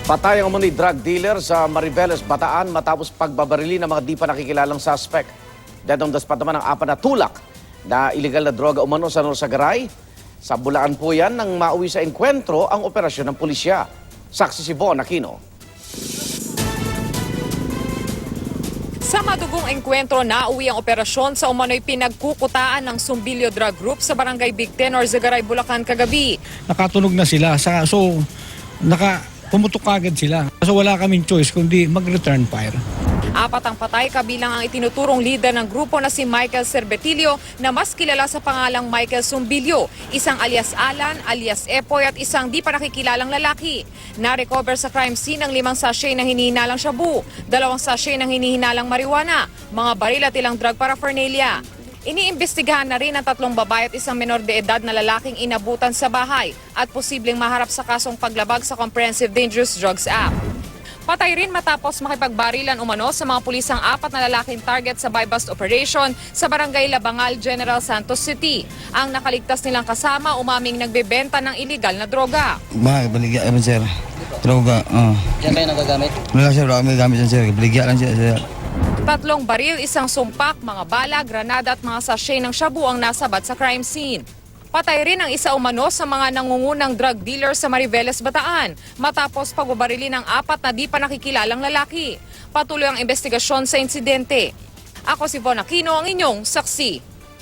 Patay ang umunay drug dealer sa Mariveles, Bataan matapos pagbabarili ng mga di pa nakikilalang suspect. Detong daspat naman ang apat na tulak na iligal na droga umano sa Norsagaray. Sa Bulacan po yan nang mauwi sa enkwentro ang operasyon ng pulisya. Saksi si Von Aquino. Sa madugong engkwentro, nauwi ang operasyon sa umano'y pinagkukutaan ng Sumbilyo Drug Group sa Barangay Bigten, Norzagaray, Bulacan kagabi. Nakatunog na sila, pumutok agad sila. So wala kaming choice kundi mag-return fire. Apat ang patay kabilang ang itinuturong leader ng grupo na si Michael Cervetilio na mas kilala sa pangalang Michael Sumbilyo, isang alias Alan, alias Epoy at isang di pa nakikilalang lalaki. Na-recover sa crime scene ang 5 sachet ng hinihinalang shabu, 2 sachet ng hinihinalang marijuana, mga baril at ilang drug paraphernalia. Iniimbestigahan na rin ang 3 babae at isang menor de edad na lalaking inabutan sa bahay at posibleng maharap sa kasong paglabag sa Comprehensive Dangerous Drugs Act. Patay rin matapos makipagbarilan umano sa mga pulisang 4 na lalaking target sa buy-bust operation sa Barangay Labangal, General Santos City. Ang nakaligtas nilang kasama umaming nagbebenta ng iligal na droga. Baligya naman sir. Droga. Diyan kayo nagagamit? Wala sir, wala kami gamit yan sir. Baligya lang siya sir. 3 baril, 1 sumpak, mga bala, granada at mga sachet ng shabu ang nasabat sa crime scene. Patay rin ang isa umano sa mga nangungunang drug dealer sa Mariveles, Bataan matapos pagbabarili ng 4 na di pa nakikilalang lalaki. Patuloy ang investigasyon sa insidente. Ako si Von Aquino, ang inyong saksi.